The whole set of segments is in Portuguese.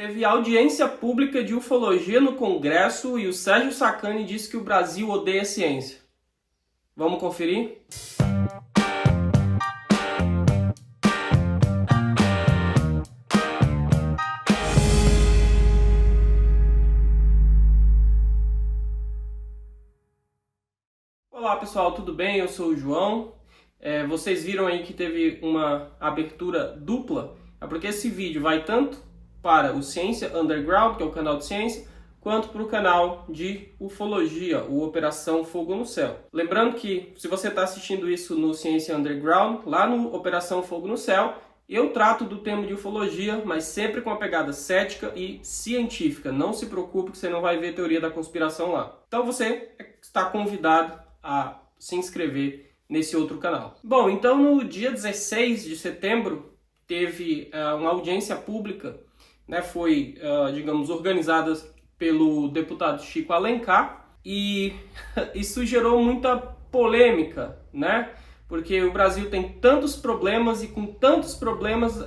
Teve audiência pública de ufologia no Congresso e o Sérgio Sacani disse que o Brasil odeia ciência. Vamos conferir? Olá pessoal, tudo bem? Eu sou o João. Vocês viram aí que teve uma abertura dupla, porque esse vídeo vai tanto para o Ciência Underground, que é o canal de ciência, quanto para o canal de ufologia, o Operação Fogo no Céu. Lembrando que se você está assistindo isso no Ciência Underground, lá no Operação Fogo no Céu, eu trato do tema de ufologia, mas sempre com a pegada cética e científica. Não se preocupe que você não vai ver teoria da conspiração lá. Então você está convidado a se inscrever nesse outro canal. Bom, então no dia 16 de setembro teve uma audiência pública, né, foi, digamos, organizada pelo deputado Chico Alencar e isso gerou muita polêmica, né? Porque o Brasil tem tantos problemas e com tantos problemas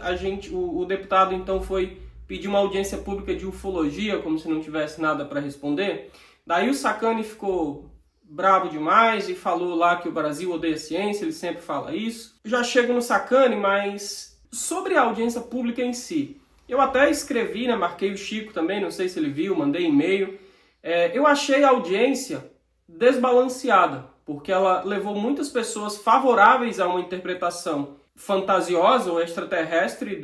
o deputado então foi pedir uma audiência pública de ufologia, como se não tivesse nada para responder. Daí o Sacani ficou bravo demais e falou lá que o Brasil odeia ciência, ele sempre fala isso. Já chego no Sacani, mas sobre a audiência pública em si, eu até escrevi, né, marquei o Chico também, não sei se ele viu, mandei e-mail. Eu achei a audiência desbalanceada, porque ela levou muitas pessoas favoráveis a uma interpretação fantasiosa ou extraterrestre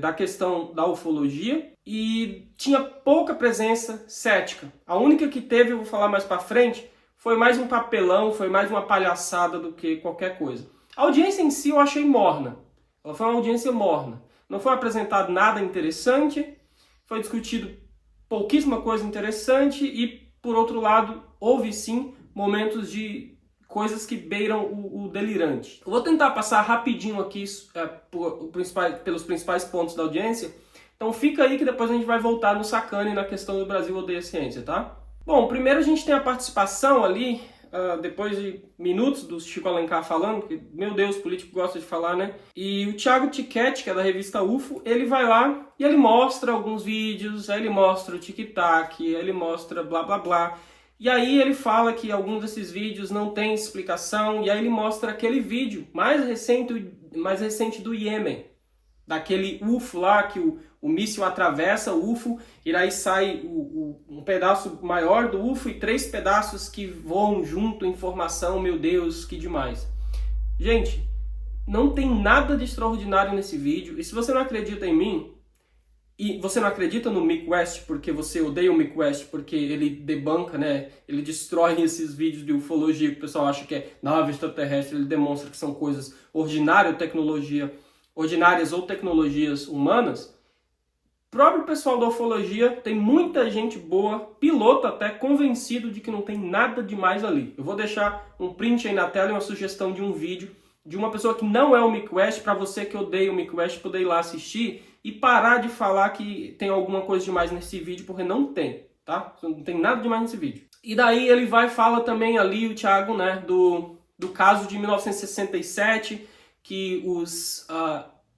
da questão da ufologia e tinha pouca presença cética. A única que teve, eu vou falar mais para frente, foi mais um papelão, foi mais uma palhaçada do que qualquer coisa. A audiência em si eu achei morna. Ela foi uma audiência morna. Não foi apresentado nada interessante, foi discutido pouquíssima coisa interessante e, por outro lado, houve sim momentos de coisas que beiram o delirante. Eu vou tentar passar rapidinho aqui pelos principais pontos da audiência, então fica aí que depois a gente vai voltar no Sacani na questão do Brasil odeia ciência, tá? Bom, primeiro a gente tem a participação ali, depois de minutos do Chico Alencar falando, que, meu Deus, político gosta de falar, né? E o Thiago Tiquete, que é da revista UFO, ele vai lá e ele mostra alguns vídeos, aí ele mostra o tic-tac, aí ele mostra blá blá blá. E aí ele fala que alguns desses vídeos não tem explicação, e aí ele mostra aquele vídeo mais recente do Iêmen, daquele UFO lá, que o míssil atravessa o UFO, e aí sai um pedaço maior do UFO e 3 pedaços que voam junto, informação, meu Deus, que demais. Gente, não tem nada de extraordinário nesse vídeo, e se você não acredita em mim, e você não acredita no Mick West porque você odeia o Mick West porque ele debanca, né? Ele destrói esses vídeos de ufologia que o pessoal acha que é nave extraterrestre, ele demonstra que são coisas ordinárias ou tecnologias humanas. O próprio pessoal da ufologia tem muita gente boa, piloto até, convencido de que não tem nada demais ali. Eu vou deixar um print aí na tela e uma sugestão de um vídeo de uma pessoa que não é o Mick West, para você que odeia o Mick West poder ir lá assistir e parar de falar que tem alguma coisa demais nesse vídeo, porque não tem, tá? Não tem nada demais nesse vídeo. E daí ele vai e fala também ali, o Thiago, né, do caso de 1967, que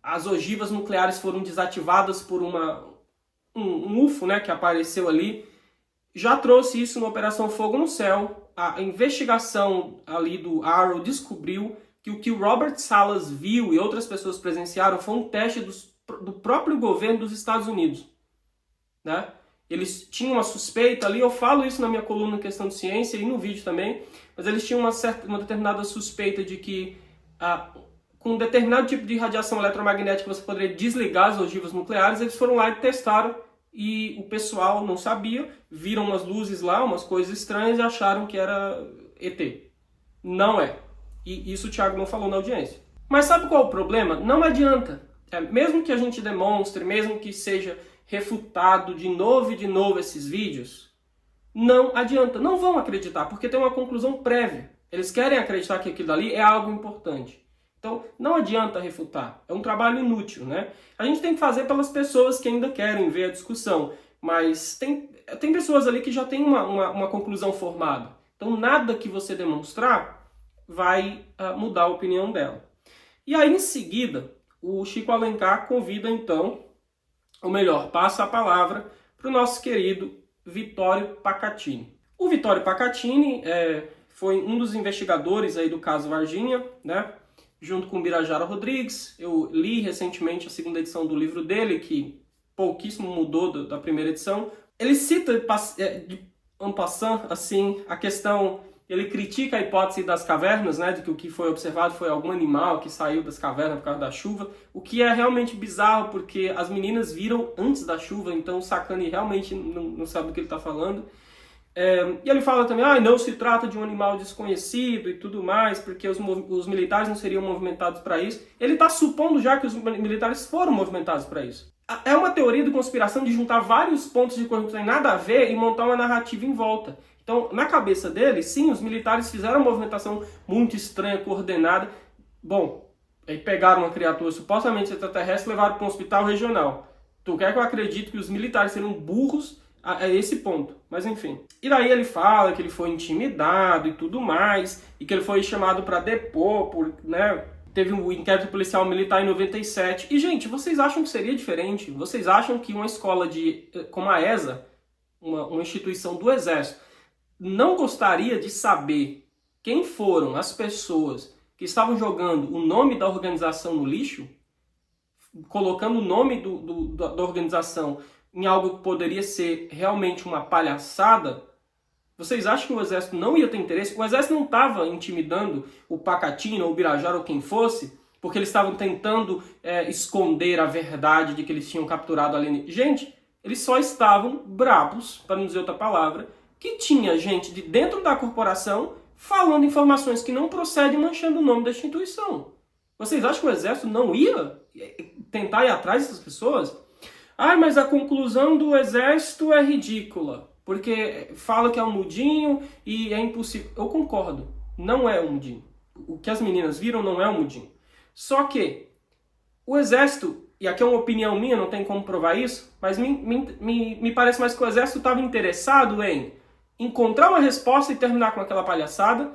as ogivas nucleares foram desativadas por um UFO, né, que apareceu ali. Já trouxe isso na Operação Fogo no Céu. A investigação ali do Arrow descobriu que o que o Robert Salas viu e outras pessoas presenciaram foi um teste do próprio governo dos Estados Unidos, né? Eles tinham uma suspeita ali, eu falo isso na minha coluna Questão de Ciência e no vídeo também, mas eles tinham uma determinada suspeita de que com um determinado tipo de radiação eletromagnética você poderia desligar as ogivas nucleares. Eles foram lá e testaram e o pessoal não sabia, viram umas luzes lá, umas coisas estranhas e acharam que era ET. Não é. E isso o Thiago não falou na audiência. Mas sabe qual é o problema? Não adianta. Mesmo que a gente demonstre, mesmo que seja refutado de novo esses vídeos, não adianta. Não vão acreditar, porque tem uma conclusão prévia. Eles querem acreditar que aquilo ali é algo importante. Então, não adianta refutar. É um trabalho inútil, né? A gente tem que fazer pelas pessoas que ainda querem ver a discussão. Mas tem pessoas ali que já têm uma conclusão formada. Então, nada que você demonstrar vai mudar a opinião dela. E aí, em seguida, o Chico Alencar convida, então, ou melhor, passa a palavra para o nosso querido Vittorio Pacatini. O Vittorio Pacatini foi um dos investigadores aí do caso Varginha, né? Junto com Birajara Rodrigues. Eu li recentemente a segunda edição do livro dele, que pouquíssimo mudou da primeira edição. Ele cita de en passant, assim, a questão, ele critica a hipótese das cavernas, né, de que o que foi observado foi algum animal que saiu das cavernas por causa da chuva, o que é realmente bizarro, porque as meninas viram antes da chuva, então o Sacani realmente não sabe do que ele está falando. E ele fala também, não se trata de um animal desconhecido e tudo mais, porque os militares não seriam movimentados para isso. Ele está supondo já que os militares foram movimentados para isso. É uma teoria de conspiração de juntar vários pontos de coisa que não tem nada a ver e montar uma narrativa em volta. Então, na cabeça dele, sim, os militares fizeram uma movimentação muito estranha, coordenada. Bom, aí pegaram uma criatura supostamente extraterrestre e levaram para um hospital regional. Tu quer que eu acredite que os militares seriam burros a esse ponto? Mas enfim. E daí ele fala que ele foi intimidado e tudo mais, e que ele foi chamado para depor, né? Teve um inquérito policial militar em 97. E, gente, vocês acham que seria diferente? Vocês acham que uma escola como a ESA, uma instituição do Exército, não gostaria de saber quem foram as pessoas que estavam jogando o nome da organização no lixo, colocando o nome da organização em algo que poderia ser realmente uma palhaçada? Vocês acham que o Exército não ia ter interesse? O Exército não estava intimidando o Pacatini ou o Birajara ou quem fosse, porque eles estavam tentando esconder a verdade de que eles tinham capturado a alienígena. Gente, eles só estavam brabos, para não dizer outra palavra, que tinha gente de dentro da corporação falando informações que não procedem, manchando o nome da instituição. Vocês acham que o Exército não ia tentar ir atrás dessas pessoas? Mas a conclusão do Exército é ridícula, porque fala que é um mudinho e é impossível. Eu concordo, não é um mudinho. O que as meninas viram não é um mudinho. Só que o Exército, e aqui é uma opinião minha, não tem como provar isso, mas me parece mais que o Exército estava interessado em encontrar uma resposta e terminar com aquela palhaçada,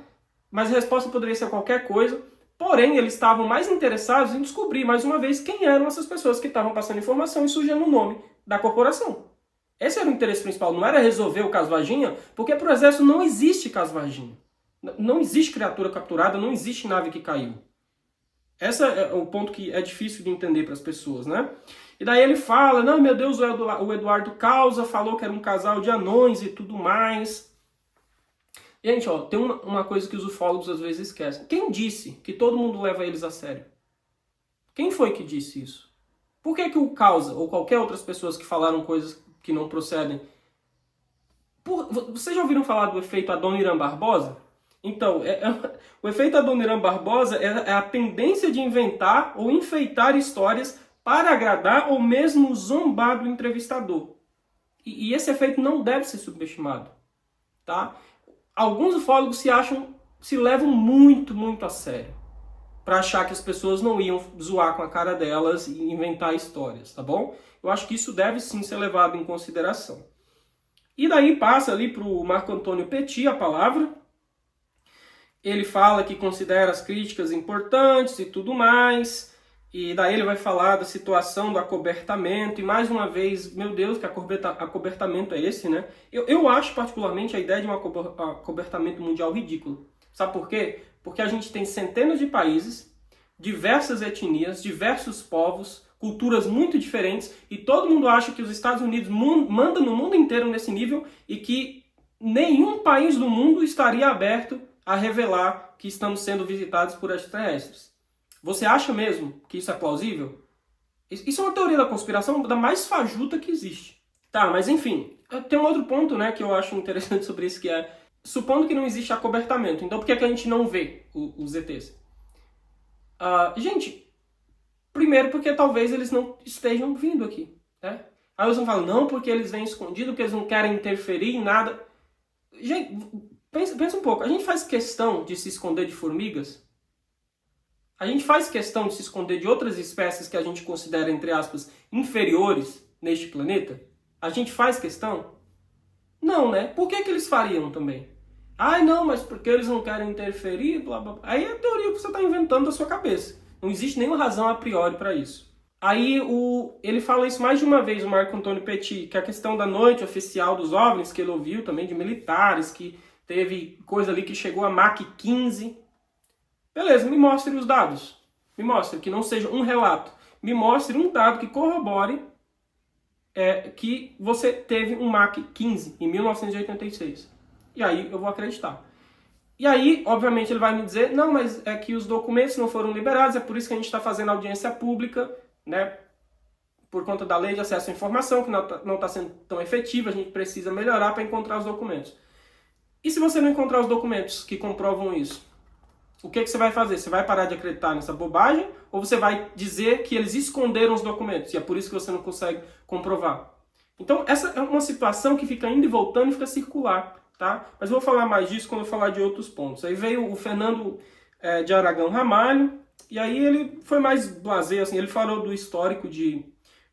mas a resposta poderia ser qualquer coisa. Porém, eles estavam mais interessados em descobrir, mais uma vez, quem eram essas pessoas que estavam passando informação e sujando o nome da corporação. Esse era o interesse principal, não era resolver o caso Varginha, porque para o Exército não existe caso Varginha. Não existe criatura capturada, não existe nave que caiu. Esse é o ponto que é difícil de entender para as pessoas, né? E daí ele fala, não, meu Deus, o Eduardo Causa falou que era um casal de anões e tudo mais. Gente, tem uma coisa que os ufólogos às vezes esquecem. Quem disse que todo mundo leva eles a sério? Quem foi que disse isso? Por que o Causa, ou qualquer outras pessoas que falaram coisas que não procedem... Vocês já ouviram falar do efeito Adoniran Barbosa? Então, o efeito Adoniran Barbosa é a tendência de inventar ou enfeitar histórias para agradar ou mesmo zombar do entrevistador. E esse efeito não deve ser subestimado, tá? Alguns ufólogos se levam muito, muito a sério para achar que as pessoas não iam zoar com a cara delas e inventar histórias, tá bom? Eu acho que isso deve sim ser levado em consideração. E daí passa ali para o Marco Antônio Petit a palavra. Ele fala que considera as críticas importantes e tudo mais. E daí ele vai falar da situação do acobertamento. E mais uma vez, meu Deus, que acobertamento é esse, né? Eu acho particularmente a ideia de um acobertamento mundial ridículo. Sabe por quê? Porque a gente tem centenas de países, diversas etnias, diversos povos, culturas muito diferentes. E todo mundo acha que os Estados Unidos mandam no mundo inteiro nesse nível. E que nenhum país do mundo estaria aberto a revelar que estamos sendo visitados por extraterrestres. Você acha mesmo que isso é plausível? Isso é uma teoria da conspiração da mais fajuta que existe. Tá, mas enfim, tem um outro ponto, né, que eu acho interessante sobre isso, que é, supondo que não existe acobertamento, então por que a gente não vê os ETs? Gente, primeiro porque talvez eles não estejam vindo aqui, né? Aí você fala, não, porque eles vêm escondidos, porque eles não querem interferir em nada. Gente, pensa um pouco, a gente faz questão de se esconder de formigas? A gente faz questão de se esconder de outras espécies que a gente considera, entre aspas, inferiores neste planeta? A gente faz questão? Não, né? Por que eles fariam também? Não, mas porque eles não querem interferir, blá, blá. Aí é a teoria que você está inventando da sua cabeça. Não existe nenhuma razão a priori para isso. Aí ele fala isso mais de uma vez, o Marco Antônio Petit, que a questão da noite oficial dos OVNIs, que ele ouviu também de militares, que teve coisa ali que chegou a Mach 15. Beleza, me mostre os dados. Me mostre, que não seja um relato. Me mostre um dado que corrobore que você teve um Mach 15 em 1986. E aí eu vou acreditar. E aí, obviamente, ele vai me dizer, não, mas é que os documentos não foram liberados, é por isso que a gente está fazendo audiência pública, né? Por conta da lei de acesso à informação, que não está sendo tão efetiva, a gente precisa melhorar para encontrar os documentos. E se você não encontrar os documentos que comprovam isso? O que você vai fazer? Você vai parar de acreditar nessa bobagem? Ou você vai dizer que eles esconderam os documentos e é por isso que você não consegue comprovar? Então, essa é uma situação que fica indo e voltando e fica circular. Tá? Mas eu vou falar mais disso quando eu falar de outros pontos. Aí veio o Fernando de Aragão Ramalho, e aí ele foi mais blasé, assim, ele falou do histórico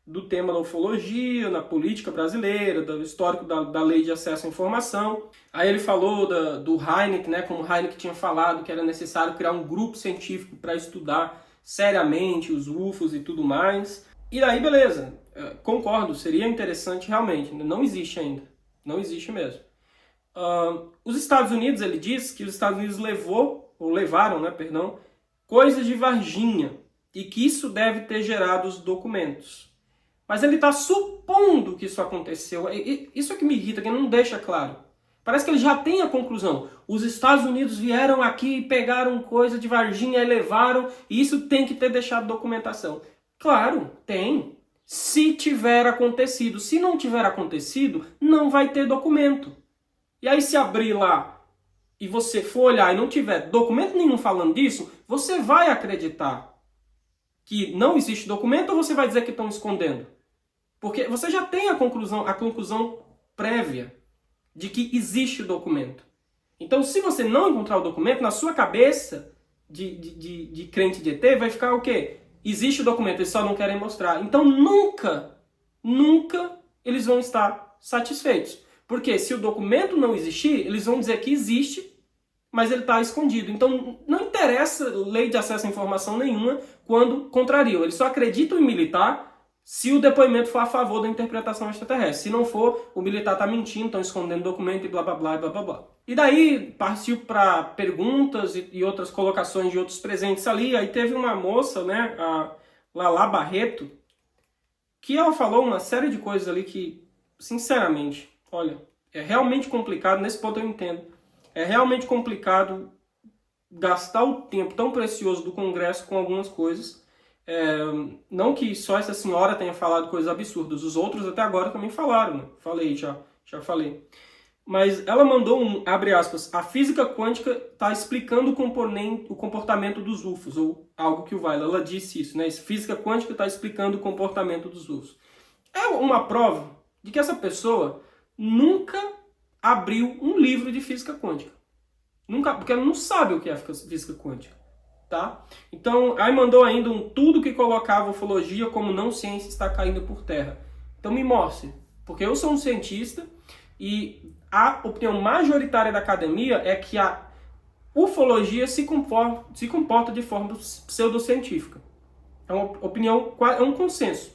do tema da ufologia, na política brasileira, do histórico da lei de acesso à informação. Aí ele falou do Hynek, né, como Hynek tinha falado que era necessário criar um grupo científico para estudar seriamente os UFOs e tudo mais. E aí, beleza, concordo, seria interessante realmente, não existe ainda, não existe mesmo. Os Estados Unidos, ele diz que os Estados Unidos levaram, coisas de Varginha e que isso deve ter gerado os documentos. Mas ele está supondo que isso aconteceu. Isso é que me irrita, que não deixa claro. Parece que ele já tem a conclusão. Os Estados Unidos vieram aqui e pegaram coisa de Varginha e levaram, e isso tem que ter deixado documentação. Claro, tem. Se tiver acontecido. Se não tiver acontecido, não vai ter documento. E aí se abrir lá e você for olhar e não tiver documento nenhum falando disso, você vai acreditar que não existe documento ou você vai dizer que estão escondendo? Porque você já tem a conclusão prévia de que existe o documento. Então, se você não encontrar o documento, na sua cabeça de crente de ET vai ficar o quê? Existe o documento, eles só não querem mostrar. Então, nunca eles vão estar satisfeitos. Porque se o documento não existir, eles vão dizer que existe, mas ele está escondido. Então, não interessa lei de acesso à informação nenhuma quando contrariam. Eles só acreditam em militar se o depoimento for a favor da interpretação extraterrestre. Se não for, o militar está mentindo, estão escondendo documento e blá blá blá e blá blá blá. E daí partiu para perguntas e outras colocações de outros presentes ali. Aí teve uma moça, né, a Lala Barreto, que ela falou uma série de coisas ali que, sinceramente, olha, é realmente complicado, nesse ponto eu entendo. É realmente complicado gastar o tempo tão precioso do Congresso com algumas coisas. Não que só essa senhora tenha falado coisas absurdas, os outros até agora também falaram, né? Já falei. Mas ela mandou abre aspas, a física quântica está explicando o comportamento dos UFOs, ou algo que o valha. Ela disse isso, né? Física quântica está explicando o comportamento dos UFOs. É uma prova de que essa pessoa nunca abriu um livro de física quântica. Nunca, porque ela não sabe o que é física quântica. Tá? Então, aí mandou ainda tudo que colocava a ufologia como não ciência está caindo por terra. Então me mostre, porque eu sou um cientista e a opinião majoritária da academia é que a ufologia se comporta de forma pseudocientífica. É uma opinião, é um consenso.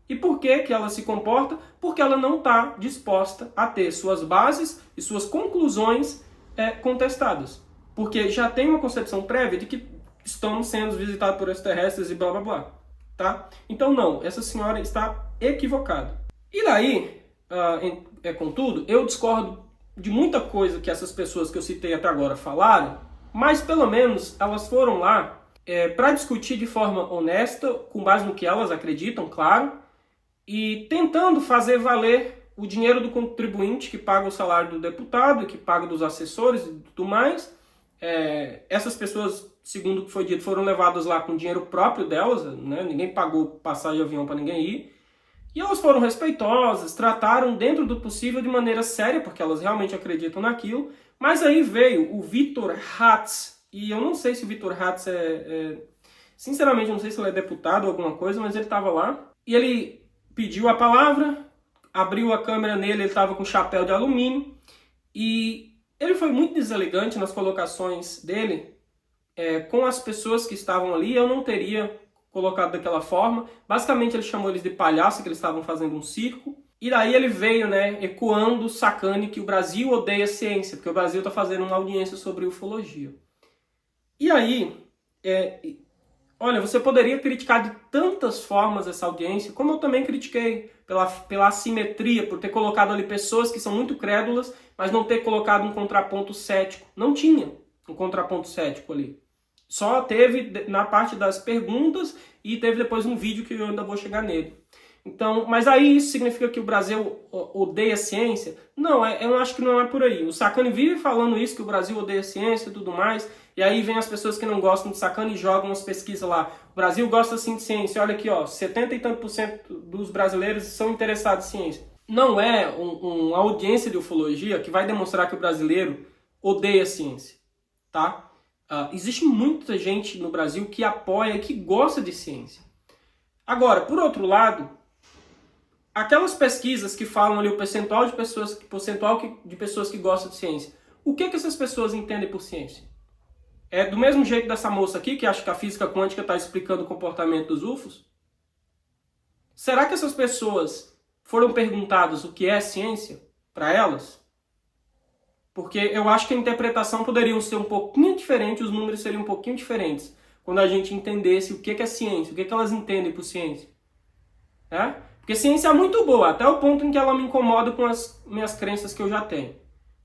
E por que ela se comporta? Porque ela não está disposta a ter suas bases e suas conclusões contestadas. Porque já tem uma concepção prévia de que estamos sendo visitados por extraterrestres e blá blá blá. Tá? Então não, essa senhora está equivocada. E daí, contudo, eu discordo de muita coisa que essas pessoas que eu citei até agora falaram, mas pelo menos elas foram lá para discutir de forma honesta, com base no que elas acreditam, claro, e tentando fazer valer o dinheiro do contribuinte que paga o salário do deputado, que paga dos assessores e tudo mais. Essas pessoas, segundo o que foi dito, foram levadas lá com dinheiro próprio delas, né? Ninguém pagou passagem de avião para ninguém ir. E elas foram respeitosas, trataram dentro do possível de maneira séria, porque elas realmente acreditam naquilo. Mas aí veio o Vitor Hatz, e eu não sei se o Vitor Hatz sinceramente, eu não sei se ele é deputado ou alguma coisa, mas ele estava lá. E ele pediu a palavra, abriu a câmera nele, ele estava com chapéu de alumínio, e ele foi muito deselegante nas colocações dele com as pessoas que estavam ali. Eu não teria colocado daquela forma. Basicamente ele chamou eles de palhaço, que eles estavam fazendo um circo. E daí ele veio, né, ecoando, sacane que o Brasil odeia ciência, porque o Brasil está fazendo uma audiência sobre ufologia. E aí, olha, você poderia criticar de tantas formas essa audiência, como eu também critiquei pela assimetria, por ter colocado ali pessoas que são muito crédulas, mas não ter colocado um contraponto cético. Não tinha um contraponto cético ali. Só teve na parte das perguntas e teve depois um vídeo que eu ainda vou chegar nele. Então, mas aí isso significa que o Brasil odeia a ciência? Não, eu acho que não é por aí. O Sacani vive falando isso, que o Brasil odeia a ciência e tudo mais, e aí vem as pessoas que não gostam de Sacani e jogam as pesquisas lá. O Brasil gosta sim de ciência. Olha aqui, ó, 70 e tanto por cento dos brasileiros são interessados em ciência. Não é uma audiência de ufologia que vai demonstrar que o brasileiro odeia a ciência, tá? Existe muita gente no Brasil que apoia e que gosta de ciência. Agora, por outro lado, aquelas pesquisas que falam ali o percentual de pessoas que gostam de ciência, o que essas pessoas entendem por ciência? É do mesmo jeito dessa moça aqui, que acha que a física quântica está explicando o comportamento dos UFOs? Será que essas pessoas foram perguntadas o que é ciência para elas? Porque eu acho que a interpretação poderia ser um pouquinho diferente, os números seriam um pouquinho diferentes, quando a gente entendesse o que é ciência, o que elas entendem por ciência. Porque ciência é muito boa, até o ponto em que ela me incomoda com as minhas crenças que eu já tenho.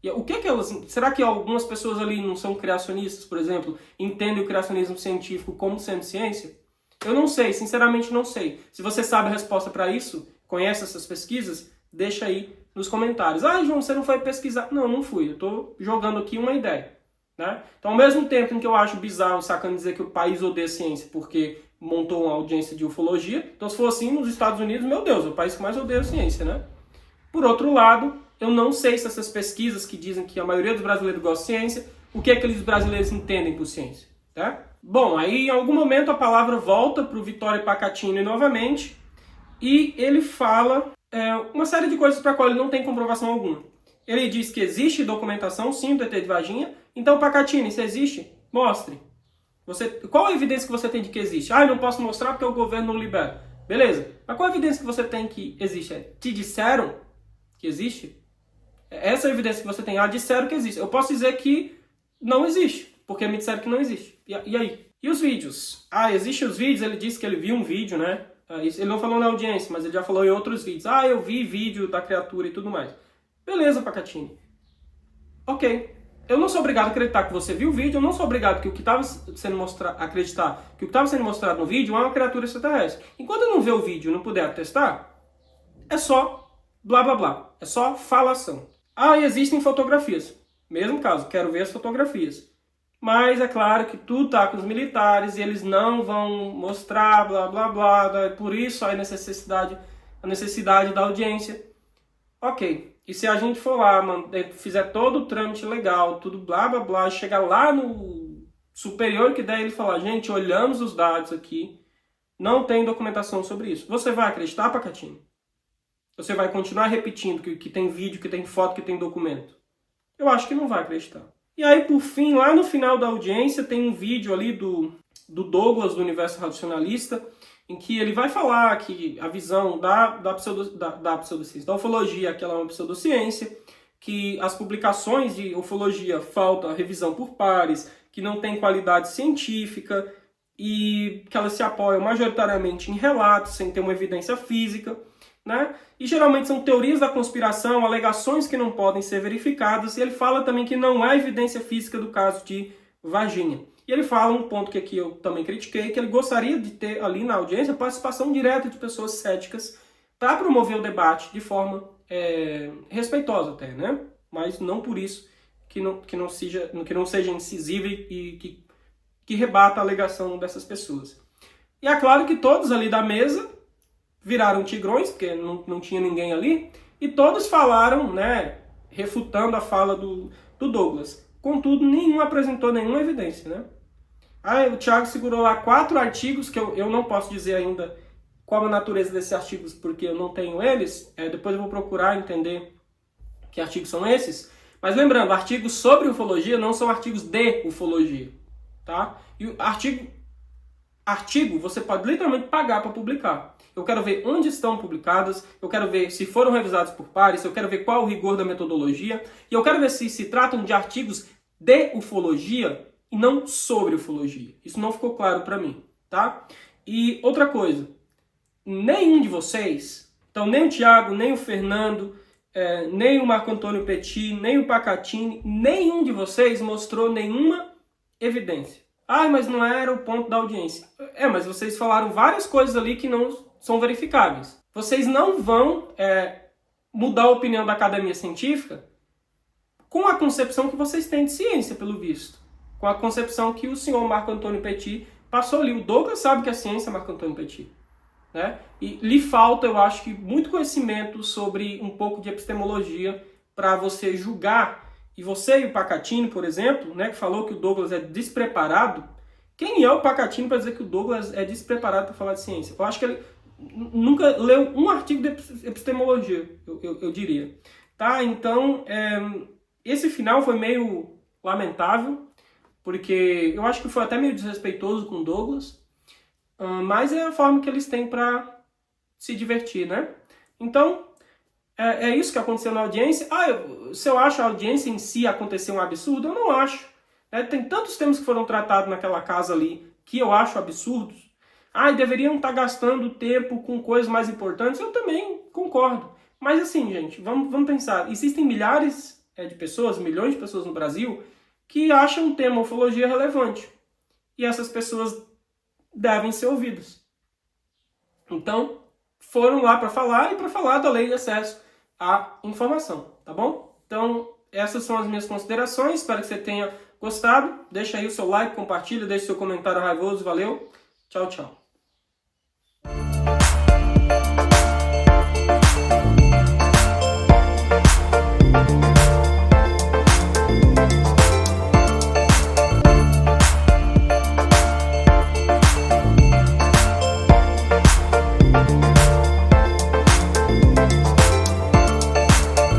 E o que elas... Será que algumas pessoas ali não são criacionistas, por exemplo, entendem o criacionismo científico como sendo ciência? Eu não sei, sinceramente não sei. Se você sabe a resposta para isso, conhece essas pesquisas, deixa aí nos comentários. João, você não foi pesquisar? Não, não fui. Eu estou jogando aqui uma ideia. Né? Então, ao mesmo tempo em que eu acho bizarro o Sacani dizer que o país odeia ciência porque montou uma audiência de ufologia, então se for assim, nos Estados Unidos, meu Deus, é o país que mais odeia a ciência, né? Por outro lado, eu não sei se essas pesquisas que dizem que a maioria dos brasileiros gosta de ciência, o que aqueles brasileiros entendem por ciência, tá? Bom, aí em algum momento a palavra volta para o Vittorio Pacatini novamente, e ele fala uma série de coisas para a qual ele não tem comprovação alguma. Ele diz que existe documentação, sim, do ET de Varginha. Então, Pacatini, se existe, mostre. Qual a evidência que você tem de que existe? Eu não posso mostrar porque o governo não libera. Beleza. Mas qual a evidência que você tem que existe? Te disseram que existe? Essa é a evidência que você tem. Disseram que existe. Eu posso dizer que não existe, porque me disseram que não existe. E aí? E os vídeos? Existem os vídeos, ele disse que ele viu um vídeo, né? Ele não falou na audiência, mas ele já falou em outros vídeos. Eu vi vídeo da criatura e tudo mais. Beleza, Pacatini. Ok. Eu não sou obrigado a acreditar que você viu o vídeo, eu não sou obrigado que o que estava sendo mostrado, acreditar que o que estava sendo mostrado no vídeo é uma criatura extraterrestre. Enquanto eu não ver o vídeo e não puder atestar, é só blá blá blá. É só falação. E existem fotografias. Mesmo caso, quero ver as fotografias. Mas é claro que tudo está com os militares e eles não vão mostrar blá blá blá. Por isso a necessidade da audiência. Ok. E se a gente for lá, fizer todo o trâmite legal, tudo blá blá blá, chegar lá no superior que der ele falar, gente, olhamos os dados aqui, não tem documentação sobre isso. Você vai acreditar, Pacatini? Você vai continuar repetindo que tem vídeo, que tem foto, que tem documento? Eu acho que não vai acreditar. E aí, por fim, lá no final da audiência, tem um vídeo ali do Douglas, do Universo Racionalista, em que ele vai falar que a visão da pseudociência, da ufologia, que ela é uma pseudociência, que as publicações de ufologia falta revisão por pares, que não tem qualidade científica e que elas se apoiam majoritariamente em relatos, sem ter uma evidência física, né? E geralmente são teorias da conspiração, alegações que não podem ser verificadas, e ele fala também que não há evidência física do caso de Varginha. E ele fala um ponto que aqui eu também critiquei, que ele gostaria de ter ali na audiência participação direta de pessoas céticas para promover o debate de forma respeitosa até, né? Mas não por isso que não seja incisivo e que rebata a alegação dessas pessoas. E é claro que todos ali da mesa viraram tigrões, porque não tinha ninguém ali, e todos falaram, né, refutando a fala do Douglas. Contudo, nenhum apresentou nenhuma evidência, né? O Thiago segurou lá 4 artigos, que eu não posso dizer ainda qual a natureza desses artigos, porque eu não tenho eles. Depois eu vou procurar entender que artigos são esses. Mas lembrando, artigos sobre ufologia não são artigos de ufologia, tá? E o artigo artigo você pode literalmente pagar para publicar. Eu quero ver onde estão publicadas, eu quero ver se foram revisados por pares, eu quero ver qual o rigor da metodologia, e eu quero ver se tratam de artigos de ufologia e não sobre ufologia. Isso não ficou claro para mim, tá? E outra coisa, nenhum de vocês, então nem o Thiago, nem o Fernando, nem o Marco Antônio Petit, nem o Pacatini, nenhum de vocês mostrou nenhuma evidência. Ah, mas não era o ponto da audiência. Mas vocês falaram várias coisas ali que não são verificáveis. Vocês não vão mudar a opinião da academia científica com a concepção que vocês têm de ciência, pelo visto. Com a concepção que o senhor Marco Antônio Petit passou ali. O Douglas sabe que é ciência, Marco Antônio Petit. Né? E lhe falta, eu acho que, muito conhecimento sobre um pouco de epistemologia para você julgar. E você e o Pacatini, por exemplo, né, que falou que o Douglas é despreparado, quem é o Pacatini para dizer que o Douglas é despreparado para falar de ciência? Eu acho que ele nunca leu um artigo de epistemologia, eu diria. Tá? Então, esse final foi meio lamentável, porque eu acho que foi até meio desrespeitoso com o Douglas, mas é a forma que eles têm para se divertir, né? Então, é isso que aconteceu na audiência. Se eu acho a audiência em si acontecer um absurdo, eu não acho. Tem tantos temas que foram tratados naquela casa ali que eu acho absurdos. Deveriam estar gastando tempo com coisas mais importantes. Eu também concordo. Mas assim, gente, vamos pensar. Existem milhares de pessoas, milhões de pessoas no Brasil que acham o tema ufologia relevante. E essas pessoas devem ser ouvidas. Então, foram lá para falar e para falar da lei de acesso à informação, tá bom? Então, essas são as minhas considerações. Espero que você tenha gostado. Deixa aí o seu like, compartilha, deixa seu comentário raivoso. Valeu. Tchau, tchau.